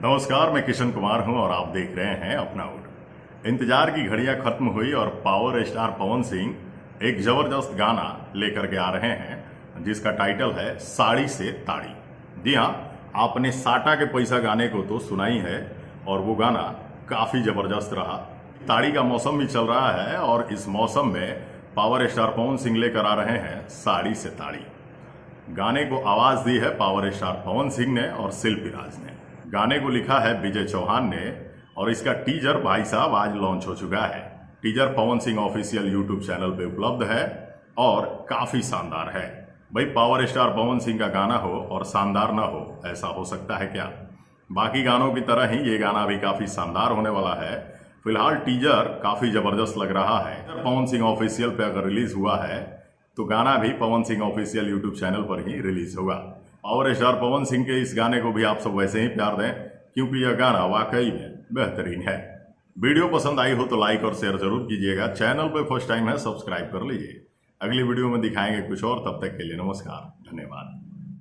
नमस्कार, मैं किशन कुमार हूं और आप देख रहे हैं अपना उड़। इंतजार की घड़ियां खत्म हुई और पावर स्टार पवन सिंह एक जबरदस्त गाना लेकर के आ रहे हैं जिसका टाइटल है साड़ी से ताड़ी। जी हाँ, आपने साटा के पैसा गाने को तो सुना ही है और वो गाना काफी जबरदस्त रहा। ताड़ी का मौसम भी चल रहा है और इस मौसम में पावर स्टार पवन सिंह लेकर आ रहे हैं साड़ी से ताड़ी। गाने को आवाज दी है पावर स्टार पवन सिंह ने और शिल्पी राज ने। गाने को लिखा है विजय चौहान ने और इसका टीजर भाई साहब आज लॉन्च हो चुका है। Teaser Pawan Singh official YouTube channel पे उपलब्ध है और काफी शानदार है। भाई, पावर स्टार पवन सिंह का गाना हो और शानदार ना हो, ऐसा हो सकता है क्या? बाकी गानों की तरह ही ये गाना भी काफी शानदार होने वाला है। फिलहाल टीजर काफी जबरदस्त लग रहा है। पवन सिंह ऑफिशियल पे अगर रिलीज हुआ है तो गाना भी Pawan Singh official YouTube channel पर ही रिलीज होगा। पावर स्टार पवन सिंह के इस गाने को भी आप सब वैसे ही प्यार दें क्योंकि यह गाना वाकई में बेहतरीन है। वीडियो पसंद आई हो तो लाइक और शेयर जरूर कीजिएगा। चैनल पर फर्स्ट टाइम है, सब्सक्राइब कर लीजिए। अगली वीडियो में दिखाएंगे कुछ और, तब तक के लिए नमस्कार, धन्यवाद।